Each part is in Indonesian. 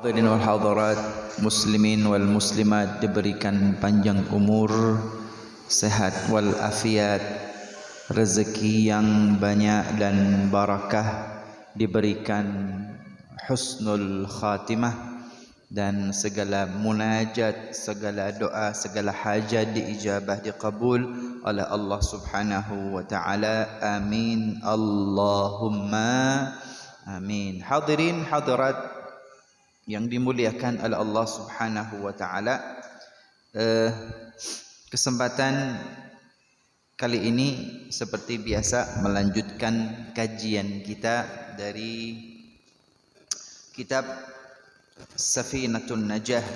Hadirin wal hadirat, muslimin wal muslimat, diberikan panjang umur, sehat wal afiat, rezeki yang banyak dan barakah, diberikan husnul khatimah, dan segala munajat, segala doa, segala hajat diijabah, diqabul oleh Allah Subhanahu wa taala. Amin Allahumma amin. Hadirin hadirat yang dimuliakan oleh Allah Subhanahu wa taala, kesempatan kali ini seperti biasa melanjutkan kajian kita dari kitab Safinatun Najah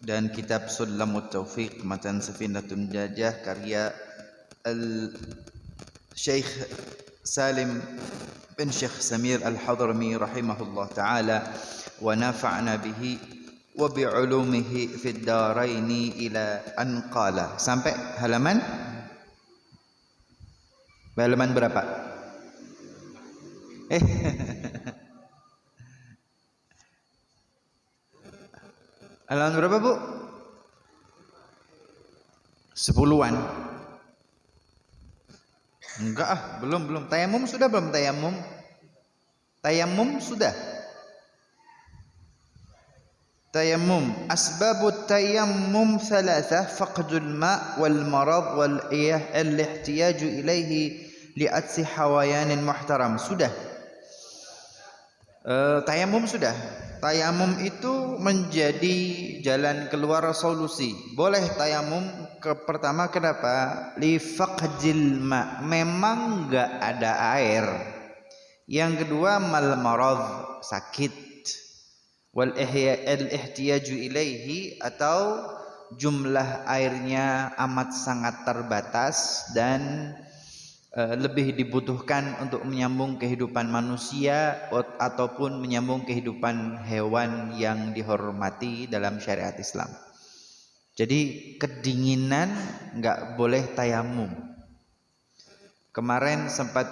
dan kitab Sulamut Taufiq matan Safinatun Najah karya Syekh Salim bin Syekh Samir Al-Hadrami rahimahullah ta'ala, wa nafa'na bihi wa bi'ulumihi fid daraini ila an qala, sampai halaman berapa? Halaman berapa, Bu? 10-an. Enggak belum. Tayamum sudah belum? Tayamum sudah. Tayamum, asbabut tayammum thalatha, faqdul ma' wal marad wal ihtiyaju ilaihi li'atsi hawayanin muhtaram. Sudah. Tayamum sudah. Tayamum itu menjadi jalan keluar solusi. Boleh tayamum pertama, kenapa? Li faqdil ma', memang enggak ada air. Yang kedua, mal marad, sakit. Wal ihtiyaju ilaihi, atau jumlah airnya amat sangat terbatas dan lebih dibutuhkan untuk menyambung kehidupan manusia ataupun menyambung kehidupan hewan yang dihormati dalam syariat Islam. Jadi kedinginan nggak boleh tayamum. Kemarin sempat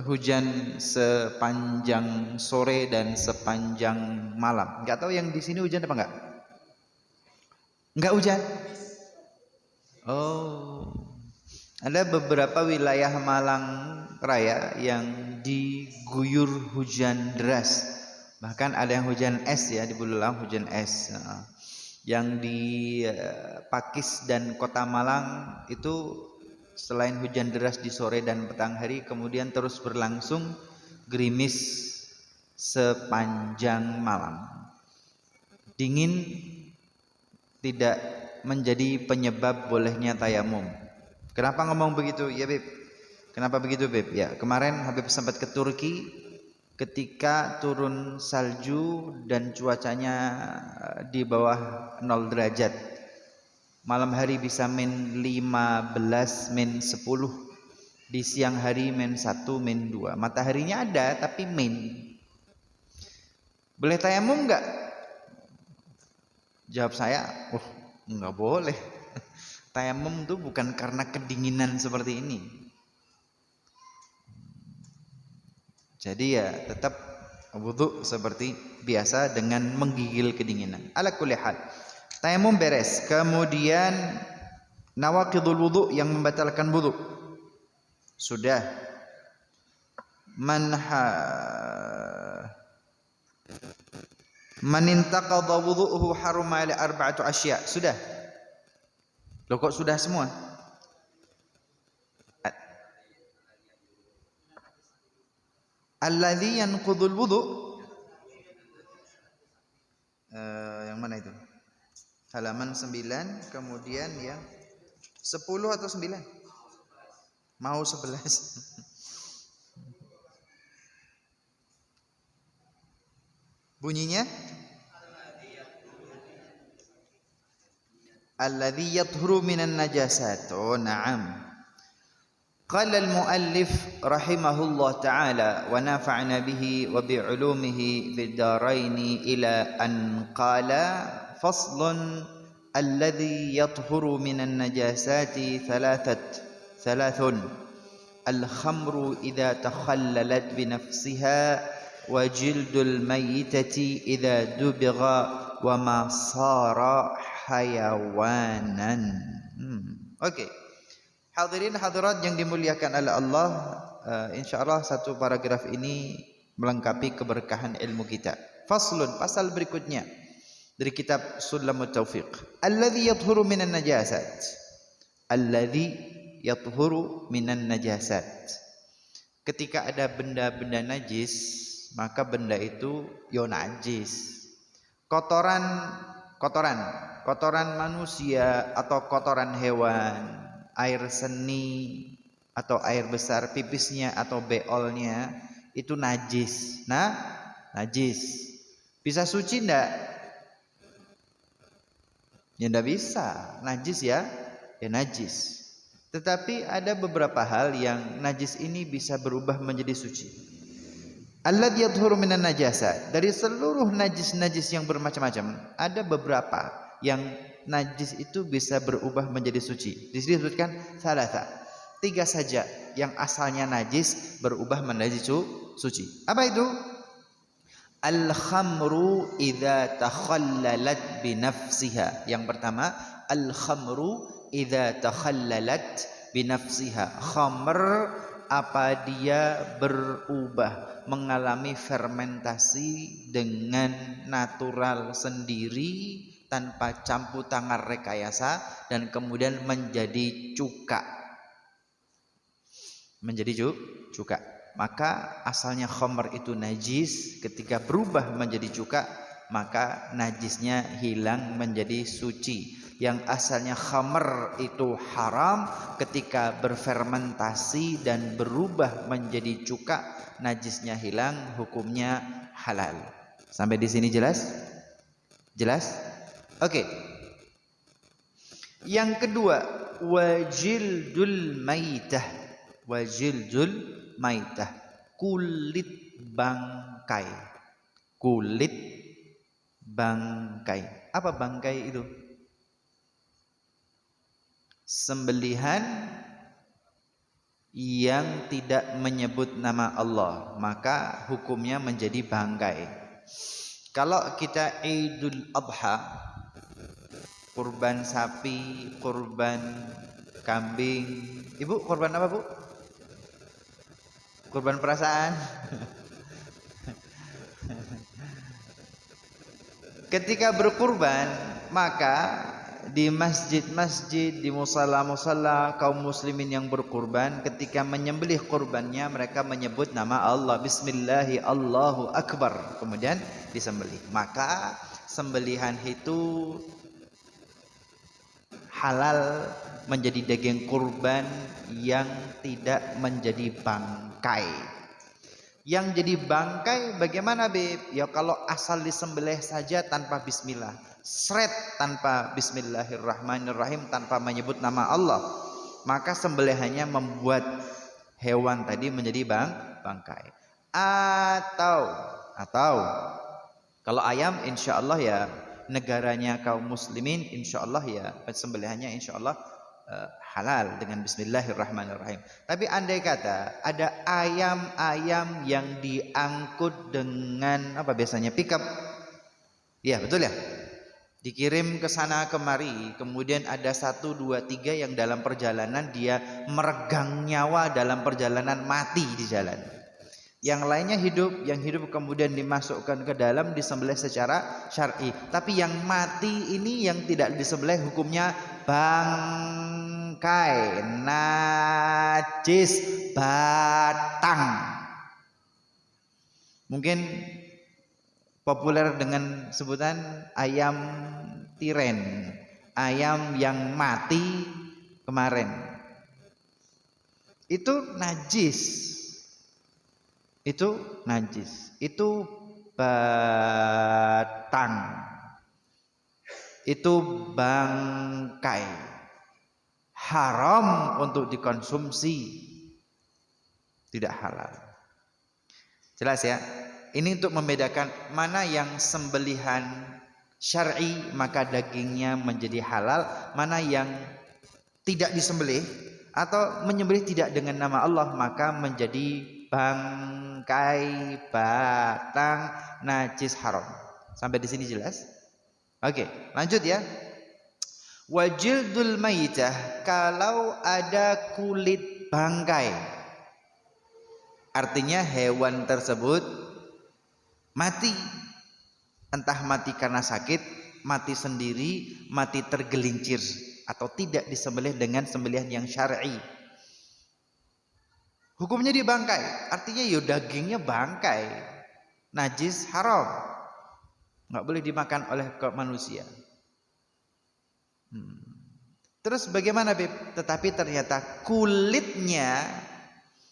hujan sepanjang sore dan sepanjang malam. Nggak tahu yang di sini hujan apa nggak? Nggak hujan. Oh. Ada beberapa wilayah Malang Raya yang diguyur hujan deras. Bahkan ada yang hujan es ya, di Buleleng hujan es. Yang di Pakis dan Kota Malang itu selain hujan deras di sore dan petang hari, kemudian terus berlangsung gerimis sepanjang malam. Dingin tidak menjadi penyebab bolehnya tayamum. Kenapa ngomong begitu? Ya Beb, kenapa begitu Beb? Ya, kemarin Habib sempat ke Turki, ketika turun salju dan cuacanya di bawah 0 derajat. Malam hari bisa min 15, min 10. Di siang hari min 1, min 2. Mataharinya ada tapi min. Boleh tayamum enggak? Jawab saya, enggak boleh. Tayamum itu bukan karena kedinginan seperti ini. Jadi ya tetap wudu seperti biasa dengan menggigil kedinginan. Ala kulli hal, tayamum beres. Kemudian nawaqidul wudu, yang membatalkan wudu sudah. Man intaqadha wudu'uhu haruma li arba'atu asya. Sudah. Loh kok sudah semua? Alladzi yanqudul wudu', yang mana itu? Halaman 9, kemudian yang 10 atau 9? Mau 11. Bunyinya alladzi yathuru minan najasat. Oh, na'am. Qala al-muallif rahimahullah ta'ala wa nafa'na bihi wa bi'ulumihi fid daraini ila an qala faslun alladzi yathuru minan najasati thalathun al-khamru idza takhallalat bi nafsiha wa jildul mayyitati idza dubigha wa ma sara hayawanan. Oke. Hadirin hadirat yang dimuliakan oleh Allah, insyaallah satu paragraf ini melengkapi keberkahan ilmu kita. Faslun, pasal berikutnya dari kitab Sulamut Taufiq. Alladzi yathuru minan najasat. Alladzi yathuru minan najasat. Ketika ada benda-benda najis, maka benda itu yo najis. Kotoran manusia atau kotoran hewan, air seni atau air besar, pipisnya atau beolnya itu najis. Najis. Bisa suci enggak? Ya enggak bisa. Najis ya najis. Tetapi ada beberapa hal yang najis ini bisa berubah menjadi suci. Alladzi yadhuru minan najasat. Dari seluruh najis-najis yang bermacam-macam, ada beberapa yang najis itu bisa berubah menjadi suci. Di sini disebutkan salasa. 3 saja yang asalnya najis berubah menjadi suci. Apa itu? Al-khamru idza takhallalat bi nafsiha. Yang pertama, al-khamru idza takhallalat bi nafsiha. Khamr apa dia berubah, mengalami fermentasi dengan natural sendiri tanpa campur tangan rekayasa dan kemudian menjadi cuka. Menjadi cuka. Maka asalnya khamr itu najis, ketika berubah menjadi cuka maka najisnya hilang menjadi suci. Yang asalnya khamr itu haram, ketika berfermentasi dan berubah menjadi cuka, najisnya hilang, hukumnya halal. Sampai di sini jelas? Jelas? Oke. Yang kedua, wajildul maitah. Wajildul maitah, kulit bangkai. Kulit bangkai. Apa bangkai itu? Sembelihan yang tidak menyebut nama Allah, maka hukumnya menjadi bangkai. Kalau kita Idul Adha, kurban sapi, kurban kambing. Ibu kurban apa, Bu? Kurban perasaan. Ketika berkurban, maka di masjid-masjid, di musala-musala kaum muslimin yang berkurban, ketika menyembelih kurbannya mereka menyebut nama Allah, bismillahi Allahu akbar, kemudian disembelih. Maka sembelihan itu halal menjadi daging kurban yang tidak menjadi bangkai. Yang jadi bangkai bagaimana, Beb? Ya kalau asal disembelih saja tanpa bismillah, seret tanpa bismillahirrahmanirrahim, tanpa menyebut nama Allah, maka sembelihannya membuat hewan tadi menjadi bangkai. Atau kalau ayam insyaallah ya negaranya kaum muslimin, insyaallah ya sembelihannya insyaallah halal dengan bismillahirrahmanirrahim. Tapi andai kata ada ayam-ayam yang diangkut dengan apa biasanya, pickup. Ya betul ya, dikirim ke sana kemari, kemudian ada 1, 2, 3 yang dalam perjalanan dia meregang nyawa dalam perjalanan, mati di jalan. Yang lainnya hidup, yang hidup kemudian dimasukkan ke dalam, disembelih secara syar'i. Tapi yang mati ini yang tidak disembelih hukumnya bangkai, najis, batang. Mungkin populer dengan sebutan ayam tiren, ayam yang mati kemarin. Itu najis. Itu najis. Itu batang. Itu bangkai. Haram untuk dikonsumsi. Tidak halal. Jelas ya? Ini untuk membedakan mana yang sembelihan syar'i maka dagingnya menjadi halal, mana yang tidak disembelih atau menyembelih tidak dengan nama Allah maka menjadi bangkai. bangkai, batang najis haram. Sampai di sini jelas? Oke, lanjut ya. Wajildul maitah, kalau ada kulit bangkai, artinya hewan tersebut mati, entah mati karena sakit, mati sendiri, mati tergelincir, atau tidak disembelih dengan sembelihan yang syar'i. Hukumnya dibangkai, artinya yo dagingnya bangkai, najis haram, nggak boleh dimakan oleh manusia. Terus bagaimana Beb? Tetapi ternyata kulitnya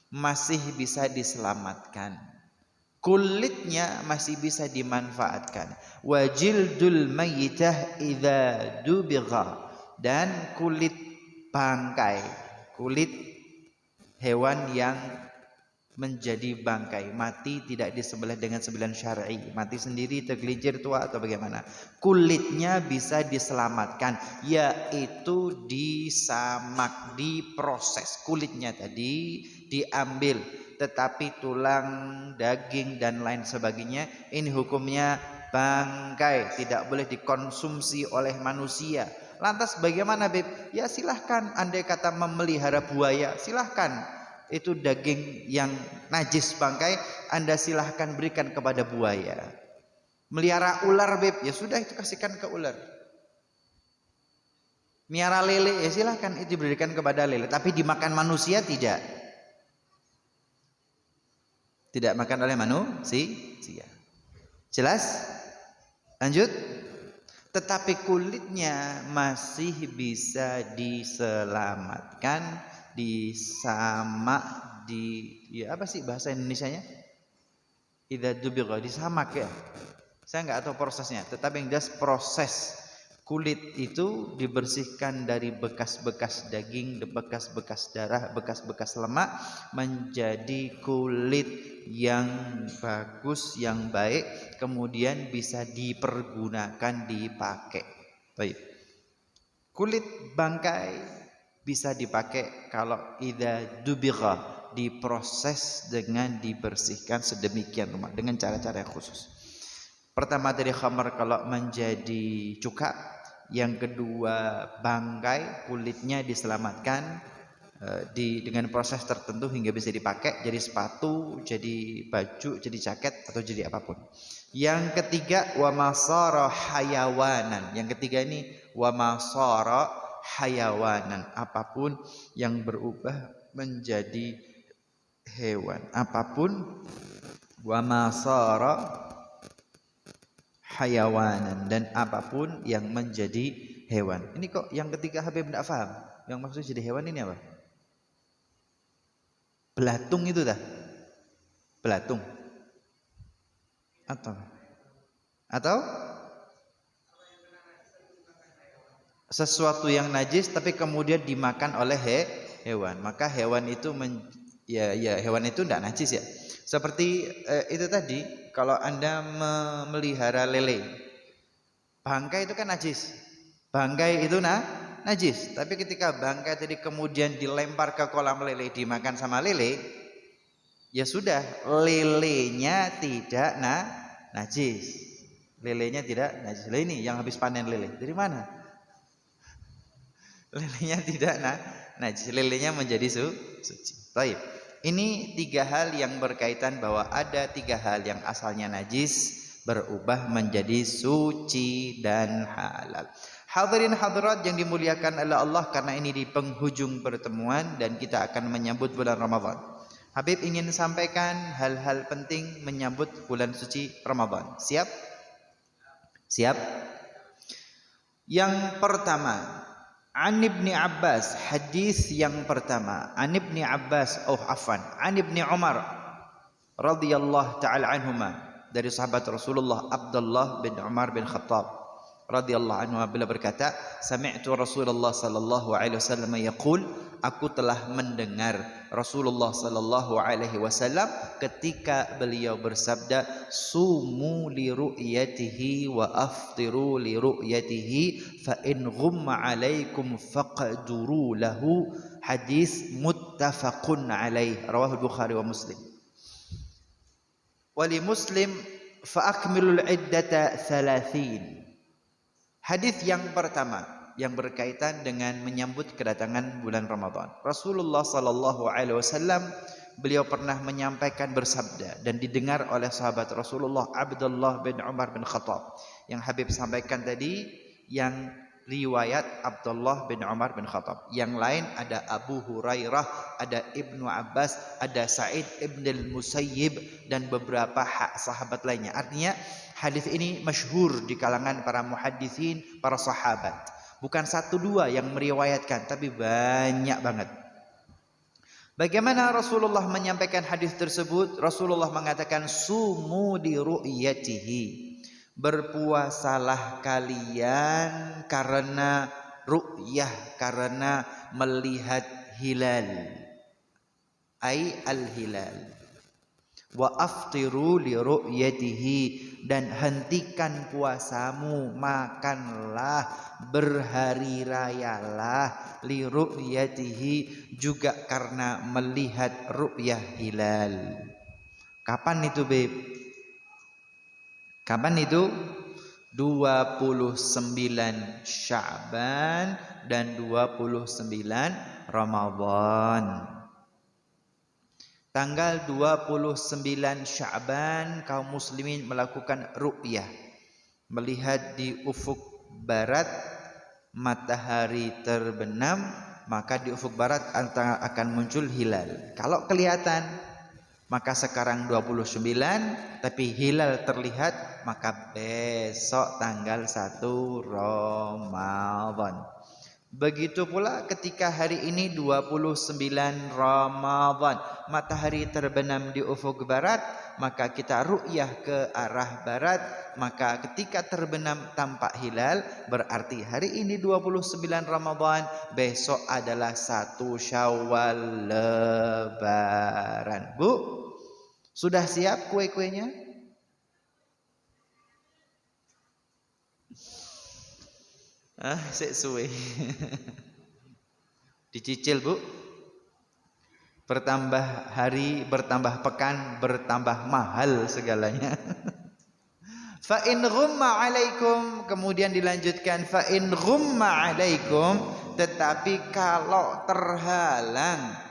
masih bisa diselamatkan, kulitnya masih bisa dimanfaatkan. Wajildul mayyitah idza dubigha, dan kulit bangkai, kulit hewan yang menjadi bangkai, mati tidak disembelih dengan sembelihan syar'i, mati sendiri, tergelincir, tua atau bagaimana, kulitnya bisa diselamatkan, yaitu disamak, diproses. Kulitnya tadi diambil, tetapi tulang, daging dan lain sebagainya ini hukumnya bangkai, tidak boleh dikonsumsi oleh manusia. Lantas bagaimana Beb? Ya silahkan, andai kata memelihara buaya, silahkan. Itu daging yang najis bangkai, Anda silahkan berikan kepada buaya. Melihara ular Beb, ya sudah, itu kasihkan ke ular. Miara lele, ya silahkan, itu diberikan kepada lele. Tapi dimakan manusia tidak. Tidak makan oleh manusia. Jelas? Lanjut. Tetapi kulitnya masih bisa diselamatkan, disamak, ya apa sih bahasa Indonesianya? Idza dubigha, disamak ya. Saya nggak tahu prosesnya, tetapi yang jelas proses kulit itu dibersihkan dari bekas-bekas daging, bekas-bekas darah, bekas-bekas lemak, menjadi kulit yang bagus, yang baik, kemudian bisa dipergunakan, dipakai. Baik. Kulit bangkai bisa dipakai kalau idza dubigha, diproses dengan dibersihkan sedemikian rupa dengan cara-cara yang khusus. Pertama dari khamar kalau menjadi cuka, yang kedua bangkai, kulitnya diselamatkan dengan proses tertentu hingga bisa dipakai jadi sepatu, jadi baju, jadi jaket atau jadi apapun. Yang ketiga wa masara hayawanan. Yang ketiga ini wa masara hayawanan, apapun yang berubah menjadi hewan, apapun, wa masara hayawanan, dan apapun yang menjadi hewan. Ini kok yang ketiga Habib tidak paham, yang maksud jadi hewan ini apa? Belatung itu dah, belatung atau sesuatu yang najis tapi kemudian dimakan oleh hewan, maka hewan itu hewan itu tidak najis ya. Seperti itu tadi, kalau Anda memelihara lele, bangkai itu kan najis, bangkai itu najis, tapi ketika bangkai tadi kemudian dilempar ke kolam lele, dimakan sama lele, ya sudah, lelenya tidak najis, lelenya tidak najis. Lele ini yang habis panen lele dari mana? Lelenya tidak najis, lelenya menjadi suci. Baik. Ini tiga hal yang berkaitan bahwa ada tiga hal yang asalnya najis berubah menjadi suci dan halal. Hadirin hadirat yang dimuliakan oleh Allah, karena ini di penghujung pertemuan dan kita akan menyambut bulan Ramadan. Habib ingin sampaikan hal-hal penting menyambut bulan suci Ramadan. Siap? Siap? Yang pertama, An Ibni Abbas, hadis yang pertama, An Ibni Abbas, An Ibni Umar radhiyallahu taala anhuma, dari sahabat Rasulullah Abdullah bin Umar bin Khattab radhiyallahu anhu, beliau berkata, sami'tu Rasulullah sallallahu alaihi wasallam yaqul, aku telah mendengar Rasulullah sallallahu alaihi wasallam ketika beliau bersabda, sumu li ru'yatihi wa aftiru li ru'yatihi fa in ghumma alaikum faqduru lahu. Hadis muttafaqun alaih, rawahu Bukhari wa Muslim. Wali Muslim fa akmilul iddata 30. Hadis yang pertama yang berkaitan dengan menyambut kedatangan bulan Ramadan. Rasulullah sallallahu alaihi wasallam beliau pernah menyampaikan bersabda dan didengar oleh sahabat Rasulullah Abdullah bin Umar bin Khattab. Yang Habib sampaikan tadi yang riwayat Abdullah bin Umar bin Khattab. Yang lain ada Abu Hurairah, ada Ibnu Abbas, ada Sa'id ibn al-Musayyib dan beberapa sahabat lainnya. Artinya hadis ini masyhur di kalangan para muhaddisin, para sahabat. Bukan satu dua yang meriwayatkan, tapi banyak banget. Bagaimana Rasulullah menyampaikan hadis tersebut? Rasulullah mengatakan sumu di ru'yatihi. Berpuasalah kalian karena ru'yah, karena melihat hilal. Ai al-hilal. Wa aftiru li ru'yatihi, dan hentikan puasamu, makanlah, berhari rayalah li ru'yatihi, juga karena melihat ru'yah hilal. Kapan itu, Beb? Kapan itu? 29 Sya'ban dan 29 Ramadan. Tanggal 29 Sya'ban kaum muslimin melakukan ru'yah, melihat di ufuk barat matahari terbenam, maka di ufuk barat akan muncul hilal. Kalau kelihatan maka sekarang 29, tapi hilal terlihat, maka besok tanggal 1 Ramadan. Begitu pula ketika hari ini 29 Ramadan, matahari terbenam di ufuk barat, maka kita ru'yah ke arah barat, maka ketika terbenam tampak hilal, berarti hari ini 29 Ramadan, besok adalah 1 Syawal Lebaran. Bu, sudah siap kue-kuenya? Sik suwe. Dicicil, Bu. Bertambah hari, bertambah pekan, bertambah mahal segalanya. Fa in ghumma alaikum, kemudian dilanjutkan fa in ghumma alaikum, tetapi kalau terhalang,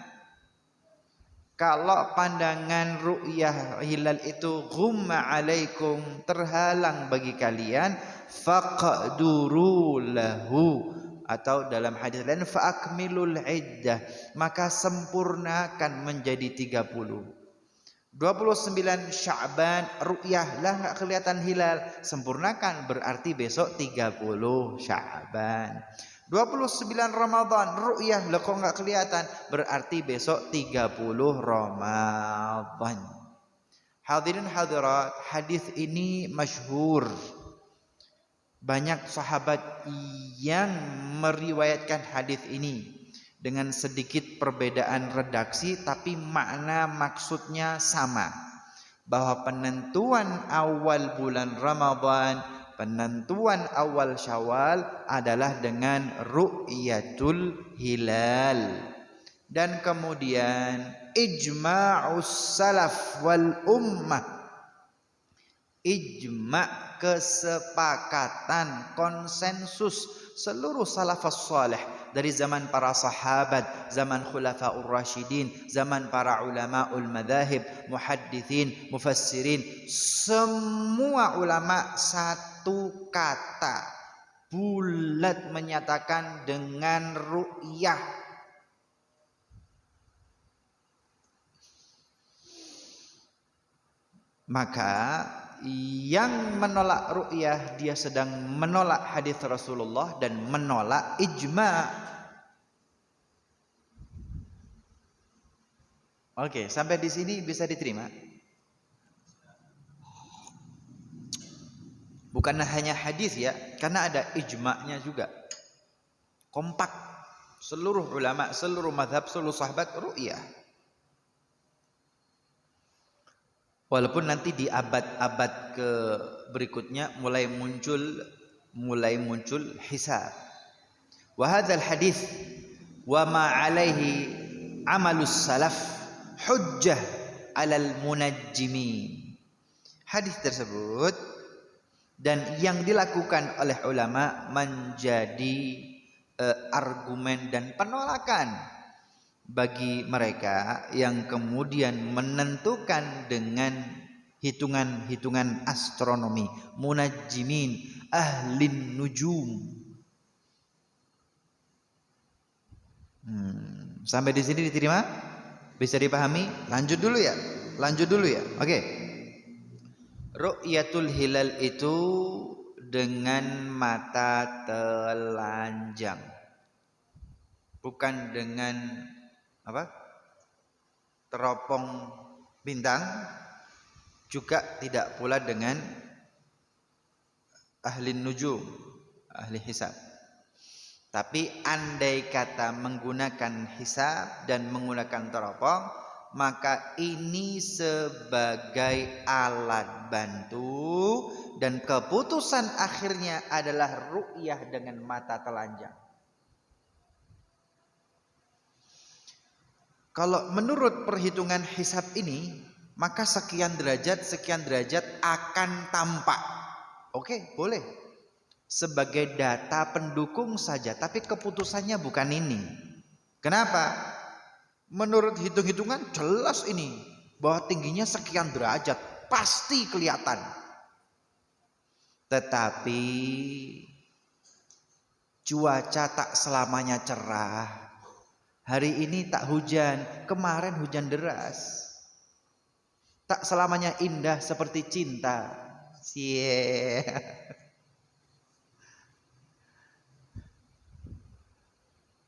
kalau pandangan ru'yah hilal itu ghumma alaikum, terhalang bagi kalian, faqduru lahu, atau dalam hadis lain fa'akmilul iddah, maka sempurnakan menjadi 30. 29 Sya'ban ru'yah lah enggak kelihatan hilal, sempurnakan, berarti besok 30 Sya'ban. 29 Ramadan ru'yah lah kok enggak kelihatan, berarti besok 30 Ramadan. Hadirin hadirat, hadis ini masyhur. Banyak sahabat yang meriwayatkan hadis ini dengan sedikit perbedaan redaksi, tapi makna maksudnya sama, bahwa penentuan awal bulan Ramadan, penentuan awal Syawal adalah dengan ru'yatul hilal. Dan kemudian ijma'us salaf wal ummah, ijma', kesepakatan, konsensus seluruh salafus salih dari zaman para sahabat, zaman khulafaur rasyidin, zaman para ulamaul madzhab, muhadditsin, mufassirin, semua ulama satu kata bulat menyatakan dengan ru'yah. Maka yang menolak ru'yah, dia sedang menolak hadis Rasulullah dan menolak ijma'. Oke, sampai di sini bisa diterima? Bukan hanya hadis ya, karena ada ijma'nya juga. Kompak seluruh ulama, seluruh mazhab, seluruh sahabat ru'yah. Walaupun nanti di abad-abad ke berikutnya mulai muncul hisab. Wa hadzal hadis wa ma alaihi amalus salaf hujjah alal munajjimin. hadis tersebut dan yang dilakukan oleh ulama menjadi argumen dan penolakan bagi mereka yang kemudian menentukan dengan hitungan-hitungan astronomi, munajjimin, ahlin nujum. Sampai di sini diterima? Bisa dipahami? Lanjut dulu ya. Oke. Ru'yatul hilal itu dengan mata telanjang. Bukan dengan apa? Teropong bintang, juga tidak pula dengan ahli nujum, ahli hisab. Tapi andai kata menggunakan hisab dan menggunakan teropong, maka ini sebagai alat bantu dan keputusan akhirnya adalah ru'yah dengan mata telanjang. Kalau menurut perhitungan hisab ini, maka sekian derajat akan tampak. Oke, boleh. Sebagai data pendukung saja, tapi keputusannya bukan ini. Kenapa? Menurut hitung-hitungan jelas ini bahwa tingginya sekian derajat, pasti kelihatan. Tetapi cuaca tak selamanya cerah. Hari ini tak hujan, kemarin hujan deras. Tak selamanya indah seperti cinta.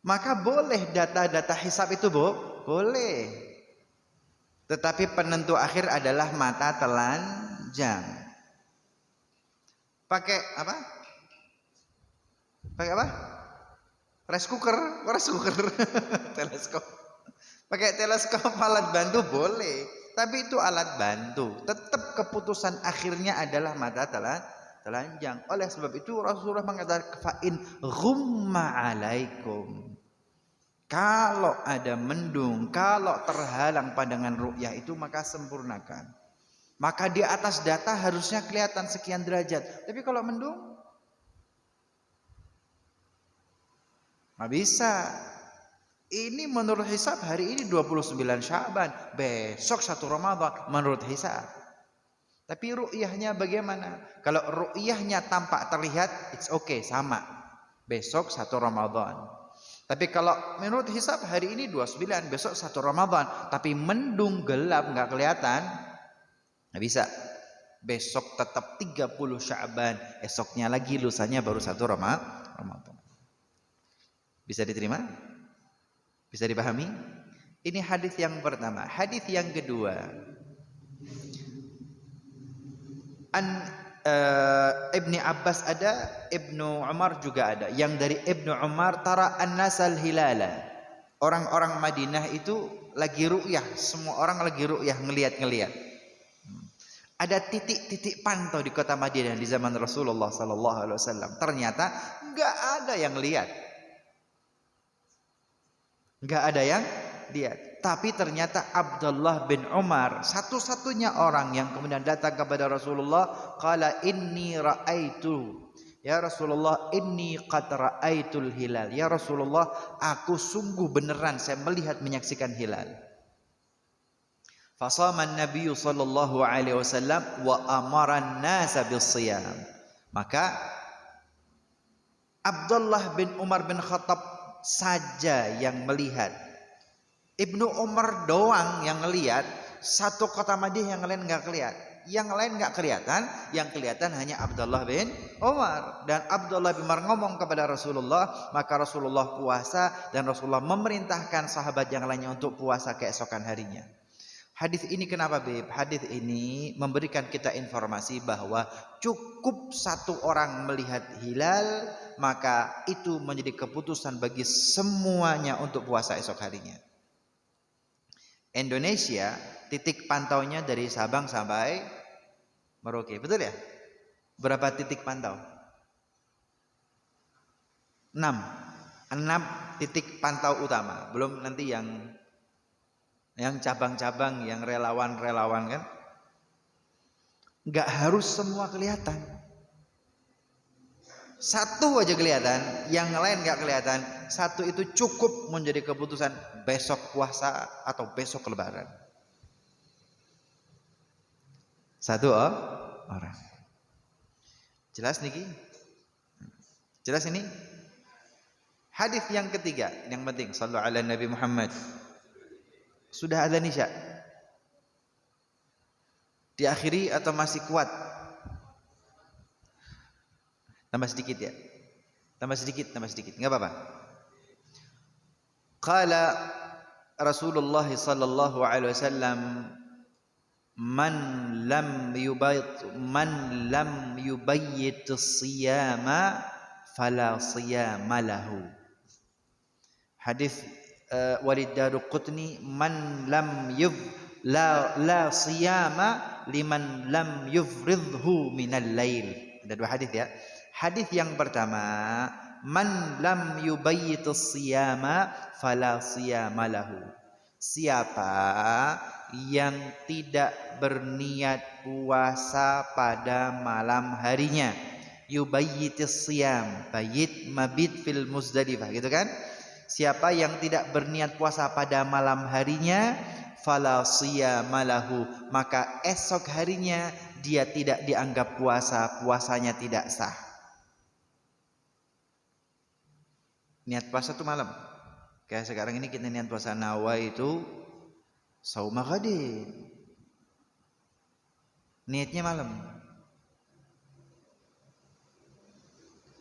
Maka boleh data-data hisab itu, Bu? Boleh. Tetapi penentu akhir adalah mata telanjang. Pakai apa? Rice cooker. Teleskop. Pakai teleskop alat bantu boleh, tapi itu alat bantu. Tetap keputusan akhirnya adalah mata telanjang. Oleh sebab itu Rasulullah mengatakan fa'in ghumma alaikum. Kalau ada mendung, kalau terhalang pandangan ru'yah itu, maka sempurnakan. Maka di atas data harusnya kelihatan sekian derajat. Tapi kalau mendung, nggak bisa. Ini menurut hisab hari ini 29 Sya'ban, besok 1 Ramadan menurut hisab. Tapi ru'yahnya bagaimana? Kalau ru'yahnya tampak terlihat, it's okay, sama. Besok 1 Ramadan. Tapi kalau menurut hisab hari ini 29, besok 1 Ramadan, tapi mendung gelap nggak kelihatan, nggak bisa. Besok tetap 30 Sya'ban, esoknya lagi, lusanya baru 1 Ramadan. Bisa diterima? Bisa dipahami? Ini hadis yang pertama. Hadis yang kedua, Ibni Abbas ada, Ibnu Umar juga ada. Yang dari Ibnu Umar, tara an-nasal hilala. Orang-orang Madinah itu lagi ru'yah, semua orang lagi ru'yah, ngelihat. Ada titik-titik pantau di kota Madinah di zaman Rasulullah sallallahu alaihi wasallam. Ternyata enggak ada yang lihat. Tapi ternyata Abdullah bin Umar satu-satunya orang yang kemudian datang kepada Rasulullah, qala inni ra'aitu, ya Rasulullah, inni qad ra'aitul hilal, ya Rasulullah, aku sungguh beneran saya menyaksikan hilal. Fasama an-nabiy sallallahu alaihi wasallam wa amara an-nasa bis-shiyam. Maka Abdullah bin Umar bin Khattab saja yang melihat. Ibnu Umar doang yang ngelihat, satu kota Madinah yang lain nggak kelihatan. Yang lain nggak kelihatan, yang kelihatan hanya Abdullah bin Umar. Dan Abdullah bin Umar ngomong kepada Rasulullah, maka Rasulullah puasa dan Rasulullah memerintahkan sahabat yang lainnya untuk puasa keesokan harinya. Hadis ini kenapa, Beb? Hadis ini memberikan kita informasi bahwa cukup satu orang melihat hilal, maka itu menjadi keputusan bagi semuanya untuk puasa esok harinya. Indonesia, titik pantaunya dari Sabang sampai Merauke, betul ya? Berapa titik pantau? 6 titik pantau utama, belum nanti yang cabang-cabang, yang relawan kan. Nggak harus semua kelihatan. Satu aja kelihatan, yang lain nggak kelihatan. Satu itu cukup menjadi keputusan besok puasa atau besok lebaran. Satu orang. Jelas niki? Jelas ini? Hadis yang ketiga, yang penting, sallu ala Nabi Muhammad. Sudah ada nisya? Diakhiri atau masih kuat? Tambah sedikit ya. Tambah sedikit, enggak apa-apa. Qala Rasulullah sallallahu alaihi wasallam, man lam yubayyit as-siyama fala siyama lahu. Hadis Walid Daruqutni, man lam la siyama liman lam yufridhu minal lail. Ada dua hadis ya. Hadis yang pertama, man lam yubayyitus siyama fala siyama lahu. Siapa yang tidak berniat puasa pada malam harinya. Yubayyitus siyam, bayit mabit fil Muzdalifah, gitu kan? Siapa yang tidak berniat puasa pada malam harinya, fala siyama lahu, maka esok harinya dia tidak dianggap puasa, puasanya tidak sah. Niat puasa itu malam. Kayak sekarang ini kita niat puasa nawaitu sauma ghadin. Niatnya malam.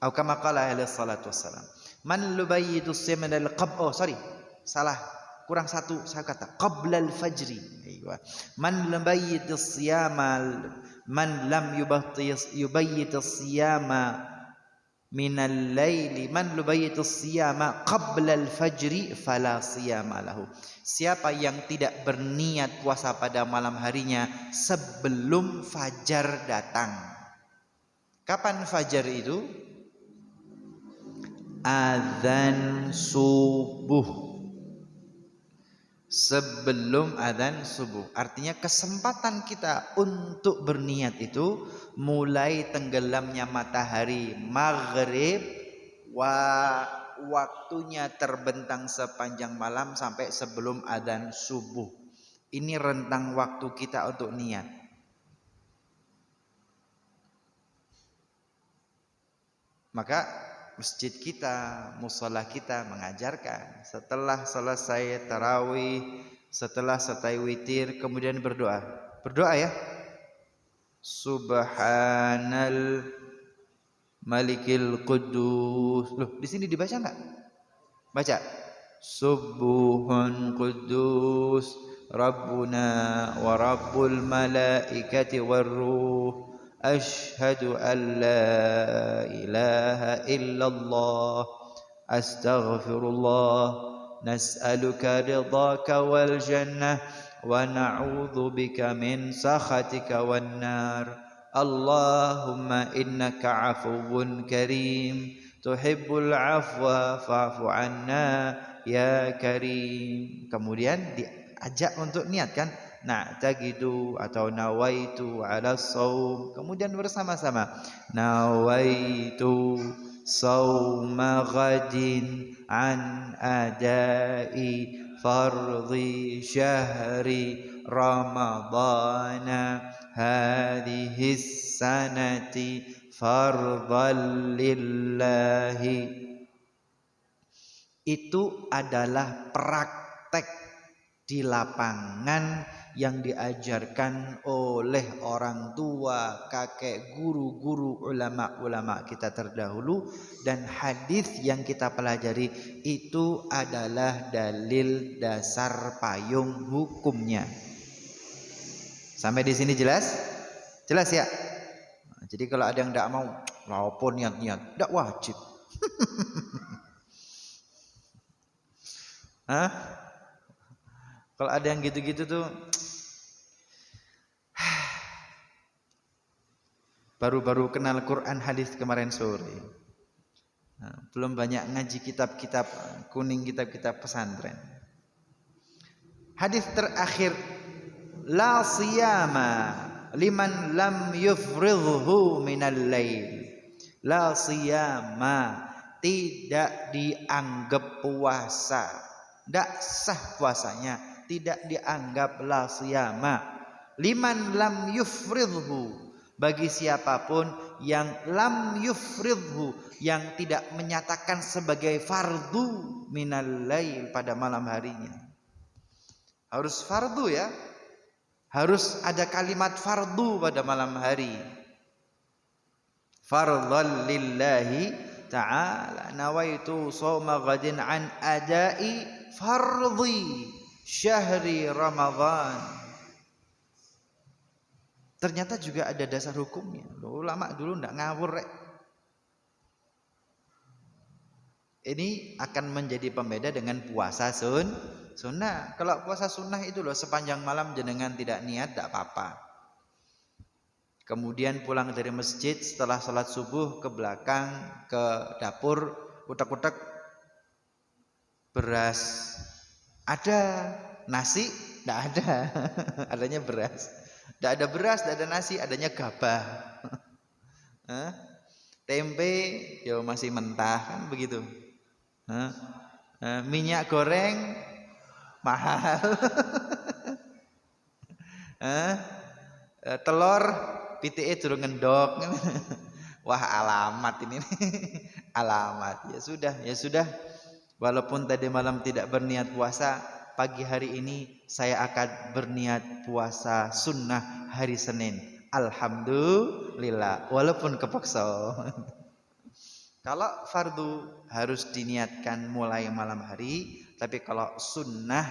Atau kama qala alaihi salatu wassalam, man lubayyitu siyam al qab, salah, kurang satu saya kata, qabla al fajri. Man lubayyitu siyama, man lam yubayyitu siyama minal laili, man lubayyitu siyama qabla al fajri fala siyama lahu. Siapa yang tidak berniat puasa pada malam harinya sebelum fajar datang. Kapan fajar itu? Adzan subuh. Sebelum adzan subuh. Artinya kesempatan kita untuk berniat itu mulai tenggelamnya matahari maghrib, waktunya terbentang sepanjang malam sampai sebelum adzan subuh. Ini rentang waktu kita untuk niat. Maka masjid kita, mushola kita mengajarkan setelah selesai tarawih, setelah selesai witir, kemudian berdoa. Berdoa ya. Subhanal Malikil Quddus. Loh, di sini dibaca enggak? Baca. Subuhun Quddus Rabbuna wa Rabbul Malaikati Warruh. Ashhadu an la ilaha illallah astaghfirullah nas'aluka ridhaka wal jannah wa na'udzu bika min sakhatika wan nar. Allahumma innaka afuwun karim tuhibbul afwa fa'fu anna ya karim. Kemudian diajak untuk niat kan, na'taqidu atau nawaitu ala shaum. Kemudian bersama-sama nawaitu shauma ghadin an adai fardhi syahri ramadana hadhihi sanati fardhan lillahi. Itu adalah praktek di lapangan yang diajarkan oleh orang tua, kakek, guru-guru, ulama-ulama kita terdahulu. Dan hadis yang kita pelajari itu adalah dalil dasar payung hukumnya. Sampai di sini jelas? Jelas ya? Jadi kalau ada yang tidak mau, walaupun niat-niat, tidak wajib. Hah? Kalau ada yang gitu-gitu tuh baru-baru kenal Quran hadis kemarin sore. Nah, belum banyak ngaji kitab-kitab kuning, kitab-kitab pesantren. Hadis terakhir, la siyama liman lam yufridhu minal lail la siyama, tidak dianggap puasa, tidak sah puasanya, tidak dianggap la siyama. Liman lam yufridhu, bagi siapapun yang lam yufridhu, yang tidak menyatakan sebagai fardu minal lail, pada malam harinya. Harus fardu ya, harus ada kalimat fardu pada malam hari. Fardhan lillahi ta'ala, nawaitu shauma ghadin an adai fardhi syahri Ramadan. Ternyata juga ada dasar hukumnya. Ulama dulu enggak ngawur rek. Ini akan menjadi pembeda dengan puasa sunnah. Kalau puasa sunnah itu loh, sepanjang malam jenengan tidak niat tidak apa-apa. Kemudian pulang dari masjid setelah sholat subuh, ke belakang ke dapur, utak-utak beras ada, nasi tidak ada. Adanya beras. Tidak ada beras, tidak ada nasi, adanya gabah. Tempe ya masih mentah kan begitu. Minyak goreng mahal. Telur pitike durung ngendok. Wah, alamat ini. Alamat. Ya sudah. Walaupun tadi malam tidak berniat puasa, pagi hari ini saya akan berniat puasa sunnah hari Senin. Alhamdulillah, walaupun kepaksa. Kalau fardu harus diniatkan mulai malam hari, tapi kalau sunnah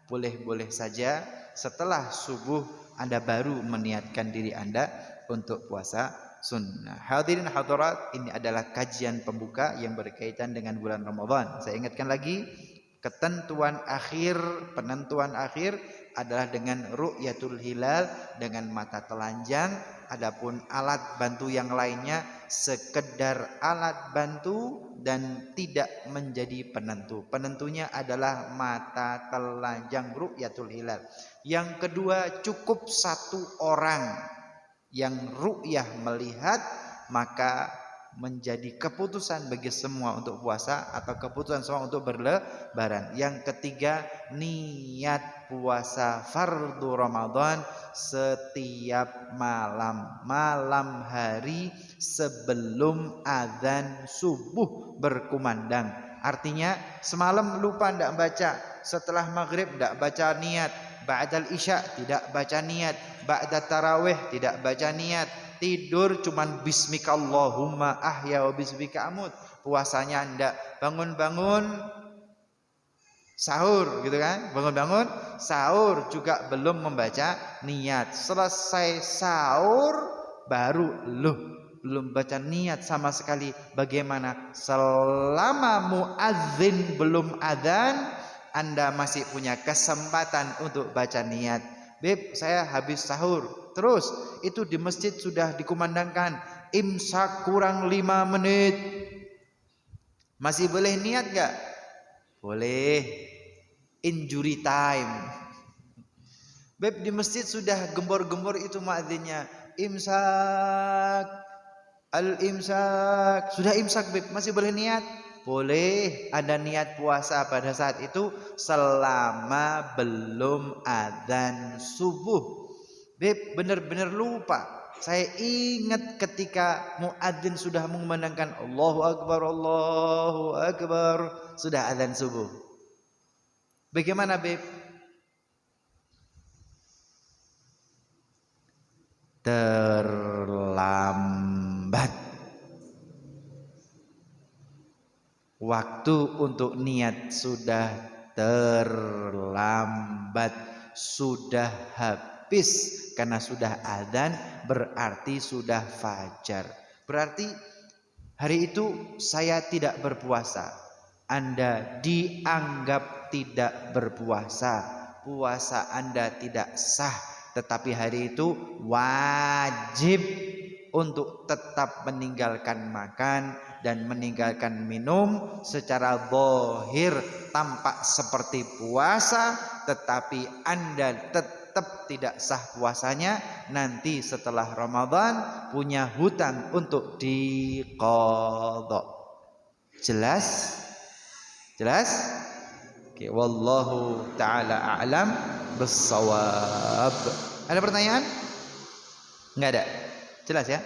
boleh-boleh saja setelah subuh Anda baru meniatkan diri Anda untuk puasa sunnah. Hadirin hadirat, ini adalah kajian pembuka yang berkaitan dengan bulan Ramadan. Saya ingatkan lagi, penentuan akhir adalah dengan ru'yatul hilal, dengan mata telanjang. Adapun alat bantu yang lainnya sekedar alat bantu dan tidak menjadi penentu. Penentunya adalah mata telanjang, ru'yatul hilal. Yang kedua, cukup satu orang yang ru'yah melihat, maka menjadi keputusan bagi semua untuk puasa atau keputusan semua untuk berlebaran. Yang ketiga, niat puasa fardu Ramadan setiap malam hari sebelum azan subuh berkumandang. Artinya semalam lupa tidak baca, setelah maghrib tidak baca niat, ba'dal isya tidak baca niat, ba'da tarawih tidak baca niat, tidur cuman bismika Allahumma ahya wa bismika amut. Puasanya ndak bangun-bangun sahur gitu kan, bangun-bangun sahur juga belum membaca niat, selesai sahur baru belum baca niat sama sekali. Bagaimana selama muadzin belum adzan, Anda masih punya kesempatan untuk baca niat. Beb, saya habis sahur, terus itu di masjid sudah dikumandangkan imsak kurang 5 menit, masih boleh niat gak? Boleh, injury time. Beb, di masjid sudah gembor-gembor itu muadzinnya, imsak, al-imsak, sudah imsak beb, masih boleh niat? Boleh, ada niat puasa pada saat itu selama belum adzan subuh. Beb, benar-benar lupa. Saya ingat ketika muadzin sudah mengumandangkan Allahu Akbar, sudah adzan subuh. Bagaimana beb? Terlambat. Waktu untuk niat sudah terlambat, sudah habis karena sudah adzan, berarti sudah fajar. Berarti hari itu saya tidak berpuasa. Anda dianggap tidak berpuasa. Puasa Anda tidak sah, tetapi hari itu wajib untuk tetap meninggalkan makan dan meninggalkan minum. Secara zahir tampak seperti puasa, tetapi Anda tetap tetap tidak sah puasanya, nanti setelah Ramadan punya hutang untuk diqadha. Jelas? Jelas? Oke, wallahu taala a'lam bissawab. Ada pertanyaan? Enggak ada. Jelas ya?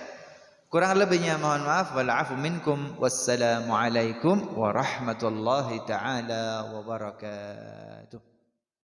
Kurang lebihnya mohon maaf, wal afu minkum, wassalamu alaikum warahmatullahi taala wabarakatuh.